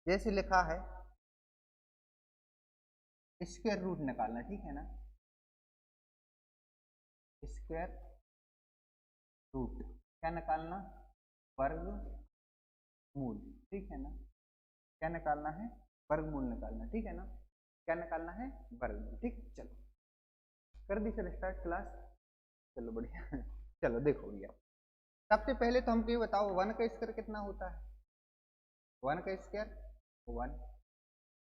जैसे लिखा है स्क्वायर रूट निकालना, ठीक है ना, स्क्वायर रूट क्या निकालना, वर्गमूल, ठीक है ना, क्या निकालना है, वर्गमूल निकालना, ठीक है ना, क्या निकालना है, वर्गमूल, ठीक। चलो कर दी सर स्टार्ट क्लास, चलो बढ़िया चलो देखो भैया, सबसे पहले तो हमको ये बताओ 1 का स्क्वायर कितना होता है, 1 का स्क्वायर 1,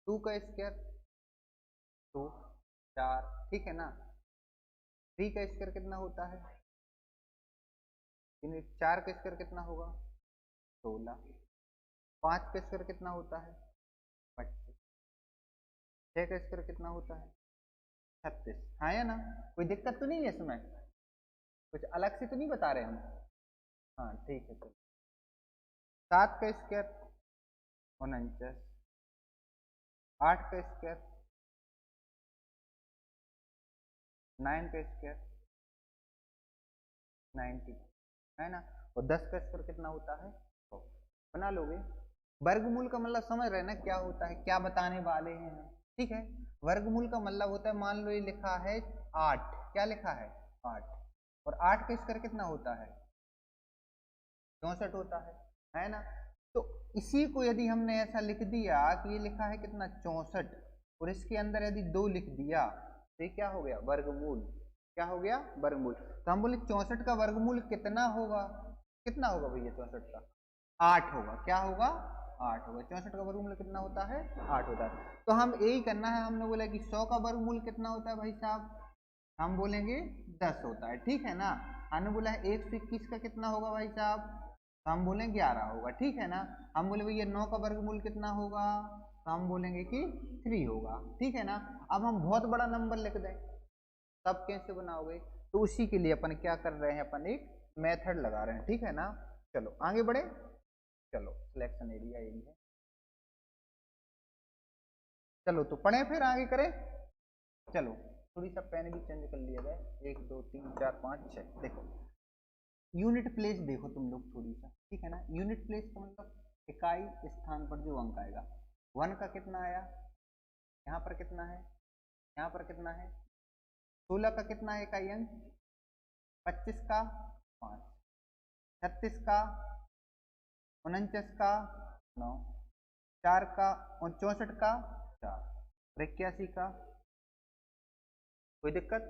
2 का स्क्वायर 2, 4, ठीक है ना, 3 का स्क्वायर कितना होता है, 4 का स्क्वायर कितना होगा 16, 5 का स्क्वायर कितना होता है 25, 6 का स्क्वायर कितना होता है 36, हाँ या ना, कोई दिक्कत तो नहीं है इसमें, कुछ अलग से तो नहीं बता रहे हम, हाँ ठीक है। चलो 7 का स्क्वायर 49, 8 का स्क्वायर 9 का स्क्वायर 90, है ना, और 10 का स्क्वायर कितना होता है 100, बना लोगे। वर्गमूल का मतलब समझ रहे ना क्या होता है, क्या बताने वाले हैं हम, ठीक है। वर्गमूल का मतलब होता है, मान लो ये लिखा है 8, क्या लिखा है 8, और 8 का स्क्वायर कितना होता है 64 होता है ना। तो इसी को यदि हमने ऐसा लिख दिया कि ये लिखा है कितना 64, और इसके अंदर यदि 2 लिख दिया तो ये क्या हो गया वर्गमूल, क्या हो गया वर्गमूल। तो हम बोले 64 का वर्गमूल कितना होगा, कितना होगा भैया 64 का 8 होगा, क्या होगा 8 होगा, 64 का वर्गमूल कितना होता है 8 होता है। तो हम यही करना है, हमने बोला कि 100 का वर्गमूल कितना होता है भाई साहब, हम बोलेंगे 10 होता है, ठीक है ना। हमने बोला है 121 का कितना होगा भाई साहब, तो हम बोलेंगे 11 होगा, ठीक है ना। हम बोले भैया 9 का वर्गमूल कितना होगा, तो हम बोलेंगे कि 3 होगा, ठीक है ना। अब हम बहुत बड़ा नंबर लिख दें तब कैसे बनाओगे, तो उसी के लिए अपन क्या कर रहे हैं, अपन एक मेथड लगा रहे हैं, ठीक है ना। चलो आगे बढ़े, चलो सिलेक्शन एरिया यही है, चलो तो पढ़े फिर आगे करें। चलो थोड़ी सा पेन भी चेंज कर लिया जाए, 1 2 3 4 5 6, देखो यूनिट प्लेस देखो तुम लोग थोड़ी सा, ठीक है ना। यूनिट प्लेस का मतलब इकाई स्थान पर जो अंक आएगा, 1 का कितना आया, यहाँ पर कितना है, यहाँ पर कितना है, 16 का कितना है इकाई अंक, 25 का 5, 36 का 49 का 9, 4 का 64 का 4, 81 का, कोई दिक्कत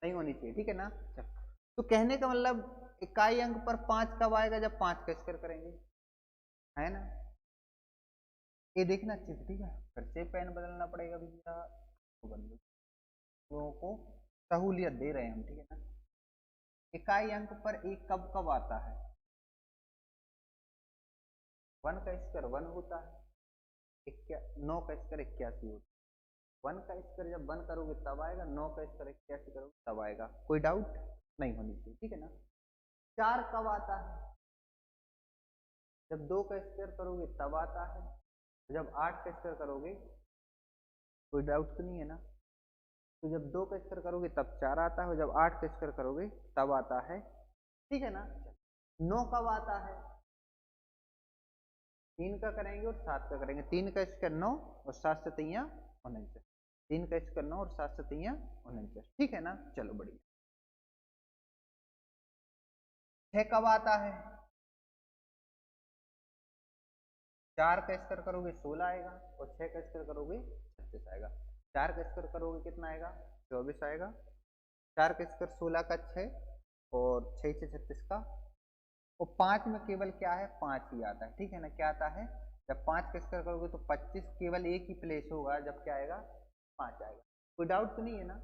नहीं होनी चाहिए, ठीक है ना। तो कहने का मतलब इकाई अंक पर 5 कब आएगा, जब 5 का स्क्वायर करेंगे, है ना। ये देखना अच्छे से, ठीक है, फिर से पेन बदलना पड़ेगा भैया, तो बदलो, लोगों को सहूलियत दे रहे हैं हम, ठीक है ना। इकाई अंक पर एक कब कब आता है, 1 का स्क्वायर 1 होता है, 9 का स्क्वायर 81 होता है, 1 का स्क्वायर जब 1 करोगे तब आएगा, 9 का स्क्वायर 81 करोगे तब आएगा, कोई डाउट नहीं होनी चाहिए, ठीक है ना। 4 कब आता है, जब 2 का स्क्वायर करोगे तब आता है, जब 8 का स्क्वायर करोगे, कोई डाउट तो नहीं है ना। तो जब 2 का स्क्वायर करोगे तब 4 आता है, और जब 8 का स्क्वायर करोगे तब आता है, ठीक है ना। 9 कब आता है, 3 का करेंगे और 7 का करेंगे, 3 का स्क्वायर 9 और 7 से 3 49, 3 का स्क्वायर 9 और 7 से 3 49, ठीक है ना। चलो बढ़िया। 6 कब आता है, 4 का स्क्वायर करोगे 16 आएगा, और 6 का स्क्वायर करोगे 36 आएगा, 4 का स्क्वायर करोगे कितना आएगा 24 आएगा, 4 का स्क्वायर 16 का 6, और 6 से 36 का, और 5 में केवल क्या है 5 ही आता है, ठीक है ना। क्या आता है, जब 5 का स्क्वायर करोगे तो 25 केवल एक ही प्लेस होगा, जब क्या आएगा 5 आएगा, कोई डाउट तो नहीं है ना।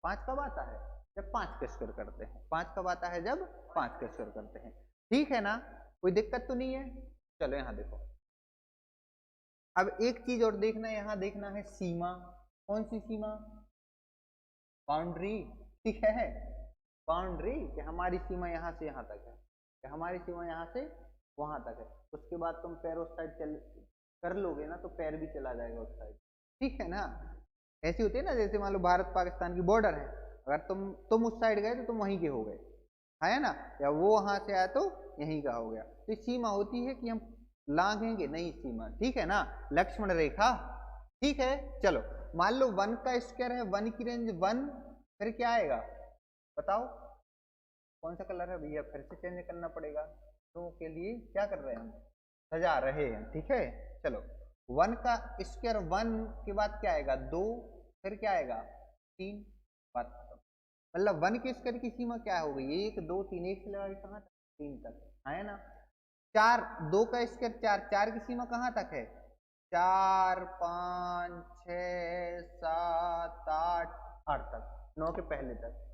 5 कब आता है, जब 5 का स्क्वायर करते हैं, 5 कब आता है, जब 5 का स्क्वायर करते हैं, ठीक है ना, कोई दिक्कत तो नहीं है। चलो यहाँ देखो, अब एक चीज और देखना है, यहाँ देखना है सीमा, कौन सी सीमा, बाउंड्री, ठीक है, बाउंड्री, कि हमारी सीमा यहाँ से यहाँ तक है, कि हमारी सीमा यहाँ से वहां तक है, उसके बाद तुम पैर उस साइड चल कर लोगे ना, तो पैर भी चला जाएगा उस साइड, ठीक है ना। ऐसी होती है ना, जैसे मान लो भारत पाकिस्तान की बॉर्डर है, अगर तुम उस साइड गए तो तुम वहीं के हो गए, है ना, या वो वहां से आया तो यहीं का हो गया। तो सीमा होती है कि हम लांघेंगे नहीं सीमा, ठीक है ना, लक्ष्मण रेखा, ठीक है। चलो मान लो 1 का स्क्वायर है, 1 की रेंज 1, फिर क्या आएगा बताओ, कौन सा कलर है भैया, फिर से चेंज करना पड़ेगा, तो के लिए क्या कर रहे हैं हम, सजा रहे हैं, ठीक है। चलो 1 का स्क्वायर 1 के बाद क्या आएगा 2, फिर क्या आएगा 3, बात खत्म। मतलब 1 के स्क्वायर की सीमा क्या हो गई, 1 2 3, 1 से लगा कहाँ तक 3 तक है ना। 4, 2 का स्क्वायर 4, 4 की सीमा कहाँ तक है 4 5 6 7 8 8 तक, 9 के पहले तक।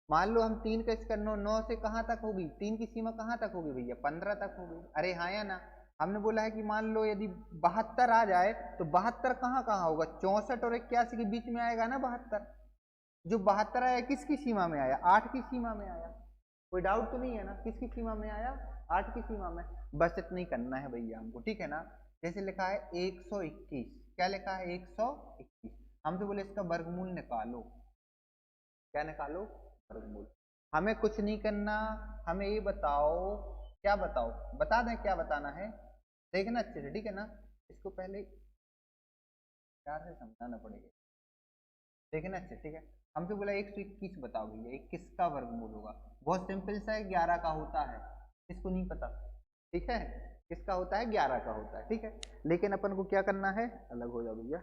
मान लो हम 3 का स्क्वायर 9, 9 से कहाँ तक होगी, 3 की सीमा कहाँ तक होगी भैया 15 तक होगी, अरे हाँ या ना। हमने बोला है कि मान लो यदि 72 आ जाए तो 72 कहाँ कहाँ होगा, 64 और 81 के बीच में आएगा ना 72। जो 72 आया किसकी सीमा में आया, 8 की सीमा में आया, कोई डाउट तो नहीं है ना, किसकी सीमा में आया 8 की सीमा में। बस इतना ही करना है भैया हमको, ठीक है ना। जैसे लिखा है 121, क्या लिखा है 121, हमसे बोले इसका वर्गमूल निकालो, क्या निकालो वर्गमूल। हमें कुछ नहीं करना, हमें ये बताओ, क्या बताओ, बता दें क्या बताना है, देखना अच्छे से, ठीक है ना। इसको पहले प्यार से समझाना पड़ेगा, देखना अच्छे, ठीक है। हमसे बोला 121 बताओ भैया, 21 का वर्गमूल होगा, बहुत सिंपल सा है, 11 का होता है, इसको नहीं पता, ठीक है, किसका होता है 11 का होता है, ठीक है। लेकिन अपन को क्या करना है, अलग हो जाओ भैया,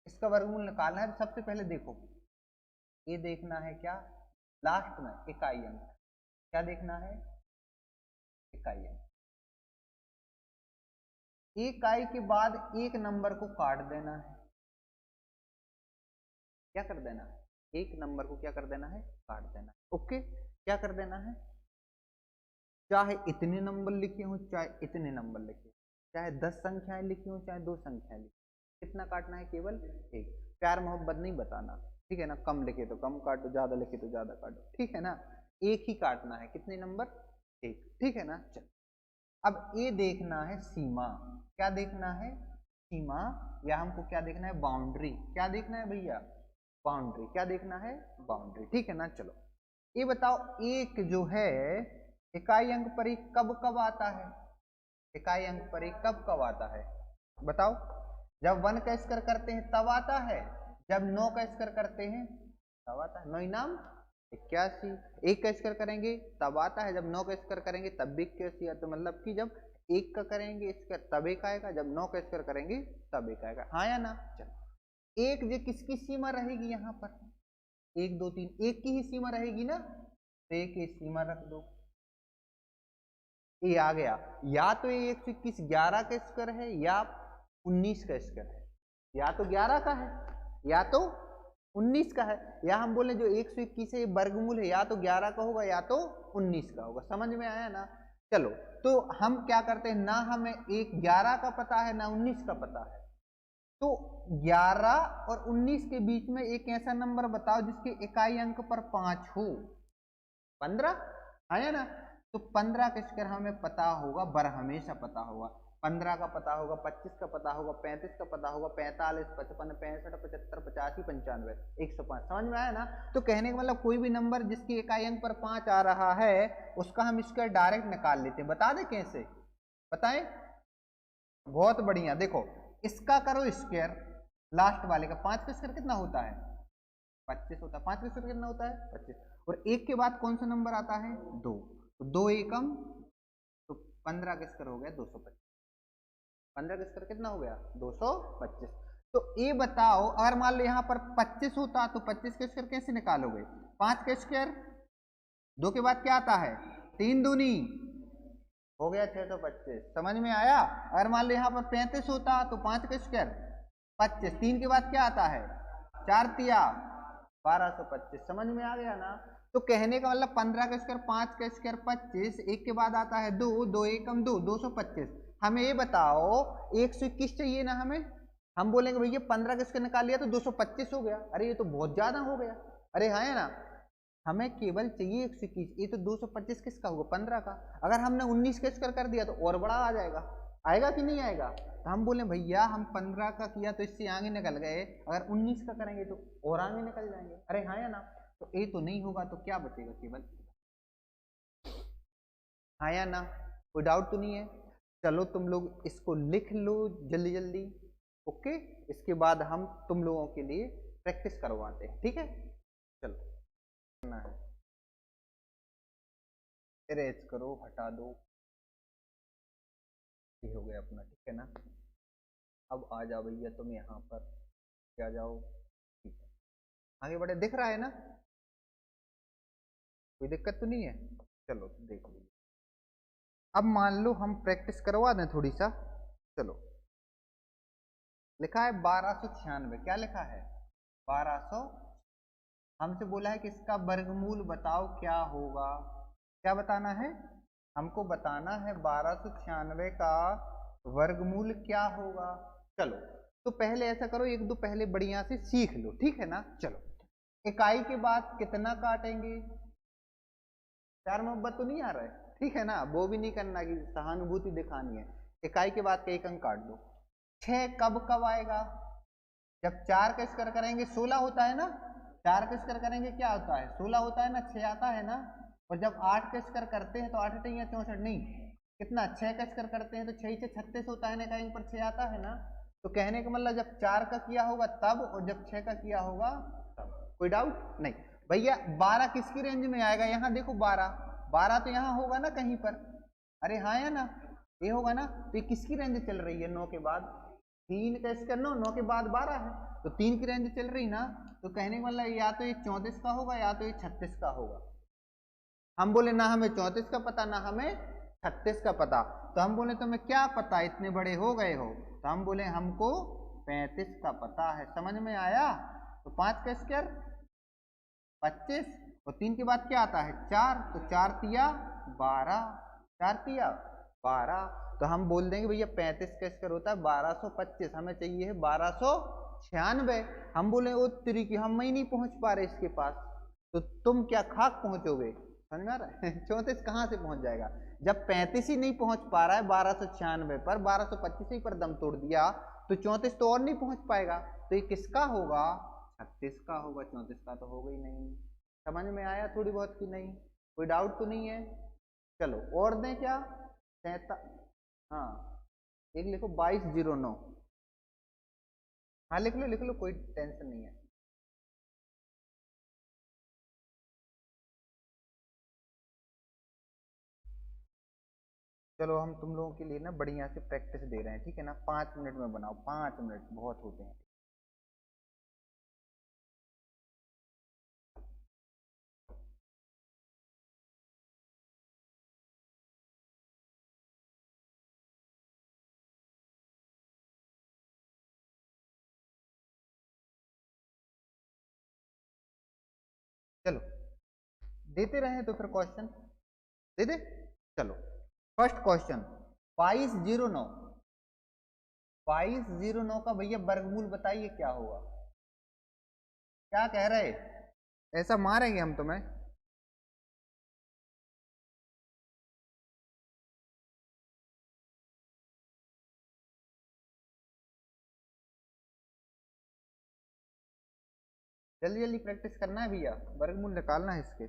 इसका वर्गमूल निकालना है। तो सबसे पहले देखो ये देखना है क्या, लास्ट में इकाई अंक, क्या देखना है इकाई अंक, इकाई के बाद एक नंबर को काट देना है, क्या कर देना है, एक नंबर को क्या कर देना है काट देना है, ओके। क्या कर देना है, चाहे इतने नंबर लिखे हो चाहे इतने नंबर लिखे, चाहे 10 संख्याएं लिखी हो चाहे 2 संख्याएं लिखी, कितना काटना है केवल एक, प्यार मोहब्बत नहीं बताना, ठीक है ना, कम लिखे तो कम काटो, ज्यादा लिखे तो ज्यादा काटो, ठीक है ना, एक ही काटना है, कितने नंबर एक, ठीक है ना। चल अब ये देखना है सीमा, क्या देखना है सीमा, या हमको क्या देखना है बाउंड्री, क्या देखना है भैया बाउंड्री, क्या देखना है बाउंड्री, ठीक है ना। चलो ये बताओ एक जो है इकाई अंक पर एक कब कब आता है, इकाई अंक पर एक कब कब आता है बताओ, जब 1 का स्क्वायर करते हैं तब आता है, जब 9 का स्क्वायर करते हैं तब आता है, 9 नाम 81, 1 का स्क्वायर करेंगे तब आता है, जब 9 का स्क्वायर करेंगे तब भी 81 आता, मतलब कि जब 1 का करेंगे स्क्वायर तब 1 आएगा, जब 9 का स्क्वायर करेंगे तब 1 आएगा, हाँ या ना। चलो एक जो किसकी सीमा रहेगी यहाँ पर 1 2 3, एक की ही सीमा रहेगी ना, तो एक की सीमा रख दो, ये आ गया, या तो ये 121 11 का स्क्वायर है या 19 का स्क्वायर है, या तो 11 का है या तो 19 का है, या हम बोले जो 121 है ये वर्गमूल है, या तो 11 का होगा या तो 19 का होगा, समझ में आया ना। चलो तो हम क्या करते हैं, ना हमें एक 11 का पता है ना 19 का पता है, तो 11 और 19 के बीच में एक ऐसा नंबर बताओ जिसके इकाई अंक पर 5 हो, 15 आया ना। तो 15 का स्क्वायर हमें पता होगा, बर हमेशा पता होगा, 15 का पता होगा, 25 का पता होगा, 35 का पता होगा, 45 55 65 75 85 95 105, समझ में आया ना। तो कहने का मतलब कोई भी नंबर जिसकी इकाई अंक पर 5 आ रहा है उसका हम स्क्वायर डायरेक्ट निकाल लेते हैं, बता दें कैसे, बताएं, बहुत बढ़िया, देखो इसका करो स्क्वायर, लास्ट वाले का 5 का स्क्वायर कितना होता है 25 होता है, 5 का स्क्वायर कितना होता है 25, और एक के बाद कौन सा नंबर आता है 2, तो 2 एकम, तो 15 का स्क्वायर हो गया 225, 15 का स्क्वायर कितना हो गया 225। तो ये बताओ अगर मान लो यहाँ पर 25 होता तो 25 का स्क्वायर कैसे निकालोगे, 5 का स्क्वायर, 2 के बाद क्या आता है 3 दूनी हो गया 625, समझ में आया। अगर मान लो यहाँ पर 35 होता तो 5 का स्क्वायर 25, 3 के बाद क्या आता है 4 तिया 1225, समझ में आ गया ना। तो कहने का मतलब 15 का स्क्वायर 5 का स्क्वायर 25, एक के बाद आता है 2, 2 एकम 2, 225। हमें ये बताओ 121 चाहिए ना हमें, हम बोलेंगे भैया 15 का स्क्वायर निकाल लिया तो 225 हो गया, अरे ये तो बहुत ज्यादा हो गया, अरे हाँ है ना, हमें केवल चाहिए 121, ये तो 225 किसका होगा 15 का, अगर हमने 19 का स्क्वायर कर दिया तो और बड़ा आ जाएगा, आएगा कि नहीं आएगा। तो हम बोले भैया हम 15 का किया तो इससे आगे निकल गए, अगर 19 का करेंगे तो और आगे निकल जाएंगे, अरे हाँ या ना। तो ये तो नहीं होगा तो क्या बचेगा केवल, हाँ या ना, कोई डाउट तो नहीं है। चलो तुम लोग इसको लिख लो जल्दी जल्दी, ओके। इसके बाद हम तुम लोगों के लिए प्रैक्टिस करवाते हैं, ठीक है। चलो करना है, इरेज करो, हटा दो, ये हो गया अपना, ठीक है ना। अब आ जाओ भैया तुम यहाँ पर, क्या जाओ, ठीक है, आगे बढ़े, दिख रहा है ना, कोई दिक्कत तो नहीं है। चलो देख लीजिए, अब मान लो हम प्रैक्टिस करवा दें थोड़ी सा। चलो लिखा है 1296, क्या लिखा है 1200, हमसे बोला है कि इसका वर्गमूल बताओ क्या होगा, क्या बताना है, हमको बताना है 1296 का वर्गमूल क्या होगा। चलो तो पहले ऐसा करो, एक दो पहले बढ़िया से सीख लो, ठीक है ना। चलो इकाई के बाद कितना काटेंगे, प्यार मोहब्बत तो नहीं आ रहा है, ठीक है ना, वो भी नहीं करना कि सहानुभूति दिखानी है। इकाई के बाद का एक अंक काट दो। 6 कब कब आएगा, जब 4 का स्क्वायर करेंगे 16 होता है ना, 4 का स्क्वायर करेंगे क्या होता है 16 होता है ना, 6 आता है ना। और जब 8 का स्क्वायर करते हैं तो 8 8 या 64 नहीं, कितना 6 का स्क्वायर करते हैं तो 6 से 36 होता है ना, कहीं पर 6 आता है ना। तो कहने का मतलब जब 4 का किया होगा तब, और जब 6 का किया होगा तब। कोई डाउट नहीं भैया। 12 किसकी रेंज में आएगा, यहाँ देखो 12, 12 तो यहाँ होगा ना कहीं पर, अरे हाँ या ना, ये होगा ना। तो ये किसकी रेंज चल रही है, 9 के बाद 3 का स्क्वायर 9, 9 के बाद 12 है, तो 3 की रेंज चल रही ना। तो कहने का मतलब या तो ये 34 का होगा या तो ये 36 का होगा। हम बोले ना हमें 34 का पता ना हमें 36 का पता, तो हम बोले तुम्हें क्या पता, इतने बड़े हो गए हो, तो हम बोले हमको 35 का पता है। समझ में आया। तो 5 का स्क्वायर 25, और 3 के बाद क्या आता है 4, तो 4 तिया 12, 4 तिया 12, तो हम बोल देंगे भैया 35 का स्क्वायर होता है 1225, हमें चाहिए है 1296। हम बोले ओ तेरी की, हम ही नहीं पहुंच पा रहे इसके पास, तो तुम क्या खाक पहुंचोगे, समझ में आ रहा है 34 कहाँ से पहुंच जाएगा, जब 35 ही नहीं पहुंच पा रहा है 1296 पर, 1225 ही पर दम तोड़ दिया, तो 34 तो और नहीं पहुंच पाएगा। तो ये किसका होगा, 36 का होगा, 34 का तो होगा ही नहीं। समझ में आया थोड़ी बहुत की नहीं, कोई डाउट तो नहीं है। चलो और दें क्या, हाँ एक लिखो 2209, हाँ लिख लो कोई टेंशन नहीं है। चलो हम तुम लोगों के लिए ना बढ़िया से प्रैक्टिस दे रहे हैं, ठीक है ना, 5 मिनट में बनाओ, 5 मिनट बहुत होते हैं। चलो देते रहे तो फिर क्वेश्चन दे दे। चलो फर्स्ट क्वेश्चन 2209, 2209 का भैया वर्गमूल बताइए क्या होगा, क्या कह रहे, ऐसा मारेंगे हम तुम्हें। जल्दी जल्दी प्रैक्टिस करना है भैया, वर्गमूल निकालना है इसके।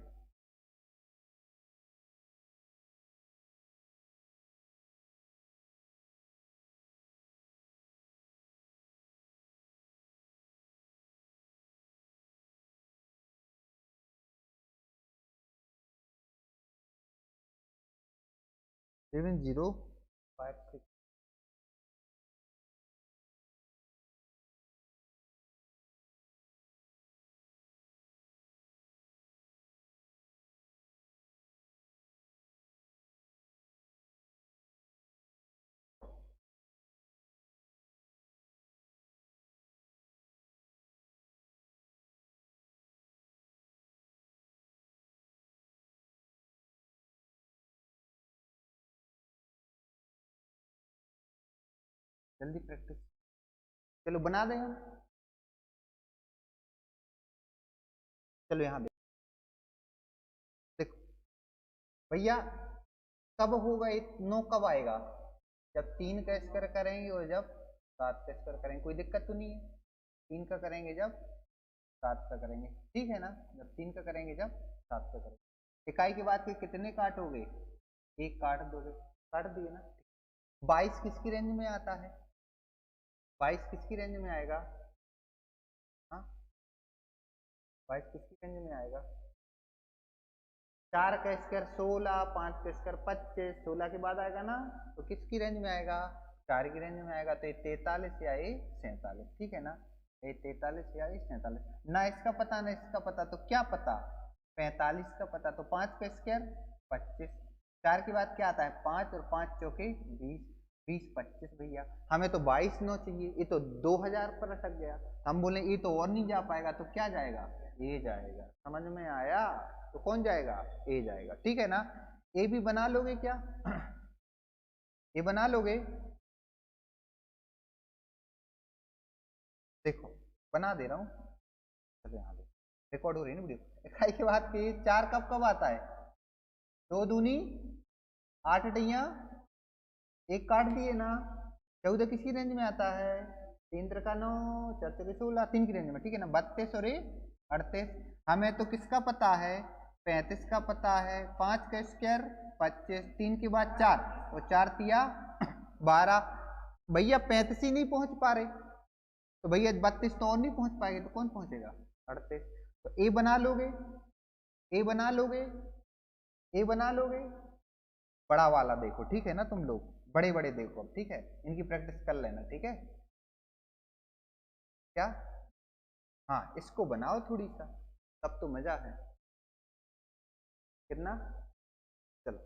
सेवन जीरो फाइव सिक्स, जल्दी प्रैक्टिस। चलो बना दें हम, चलो यहाँ देखो भैया, कब होगा 9 कब आएगा, जब 3 का स्क्वायर करेंगे और जब 7 का स्क्वायर करेंगे, कोई दिक्कत तो नहीं है। 3 का करेंगे जब 7 का करेंगे, ठीक है ना, जब 3 का करेंगे जब 7 का करेंगे। इकाई के बाद के कितने काटोगे, एक काट दोगे, काट दिए ना। 22 किसकी रेंज में आता है? 22 किसकी रेंज में आएगा? हाँ, 22 किसकी रेंज में आएगा? 4 का स्क्वायर 16, 5 का स्क्वायर 25, 16 के बाद आएगा ना, तो किसकी रेंज में आएगा? 4 की रेंज में आएगा। तो ये 43 या ये 47, ठीक है ना, ये 43 या ये 47। ना इसका पता ना इसका पता, तो क्या पता? 45 का पता। तो 5 का स्क्वायर 25, 4 के बाद क्या आता है? 5 और 5 चौके 20, 20 25 भैया, हमें तो 22 नौ चाहिए, ये तो 2000 पर अटक गया। हम बोले ये तो और नहीं जा पाएगा, तो क्या जाएगा? ये जाएगा। समझ में आया? तो कौन जाएगा? ए जाएगा, ठीक है ना। ए भी बना लोगे क्या? ये बना लोगे? देखो बना दे रहा हूं, चलो यहाँ रिकॉर्ड हो रही है ना वीडियो। इकाई के बाद के 4 कब कब आता है? 2 दूनी 8 अटैया, एक काट दिए ना। 14 किसकी रेंज में आता है? 3 त्रिका 9, 4 चौके 16, 3 की रेंज में, ठीक है ना। 32 और 38। हमें तो किसका पता है? 35 का पता है। 5 का स्क्वायर 25, 3 के बाद 4 और 4 तिया 12। भैया 35 ही नहीं पहुंच पा रहे, तो भैया 32 तो और नहीं पहुंच पाएंगे, तो कौन पहुंचेगा? 38। तो ए बना लोगे? ए बना लोगे? ए बना लोगे? बड़ा वाला देखो, ठीक है ना, तुम लोग बड़े बड़े देखो, ठीक है, इनकी प्रैक्टिस कर लेना, ठीक है क्या? हाँ, इसको बनाओ थोड़ी सा, तब तो मजा है। कितना? चलो।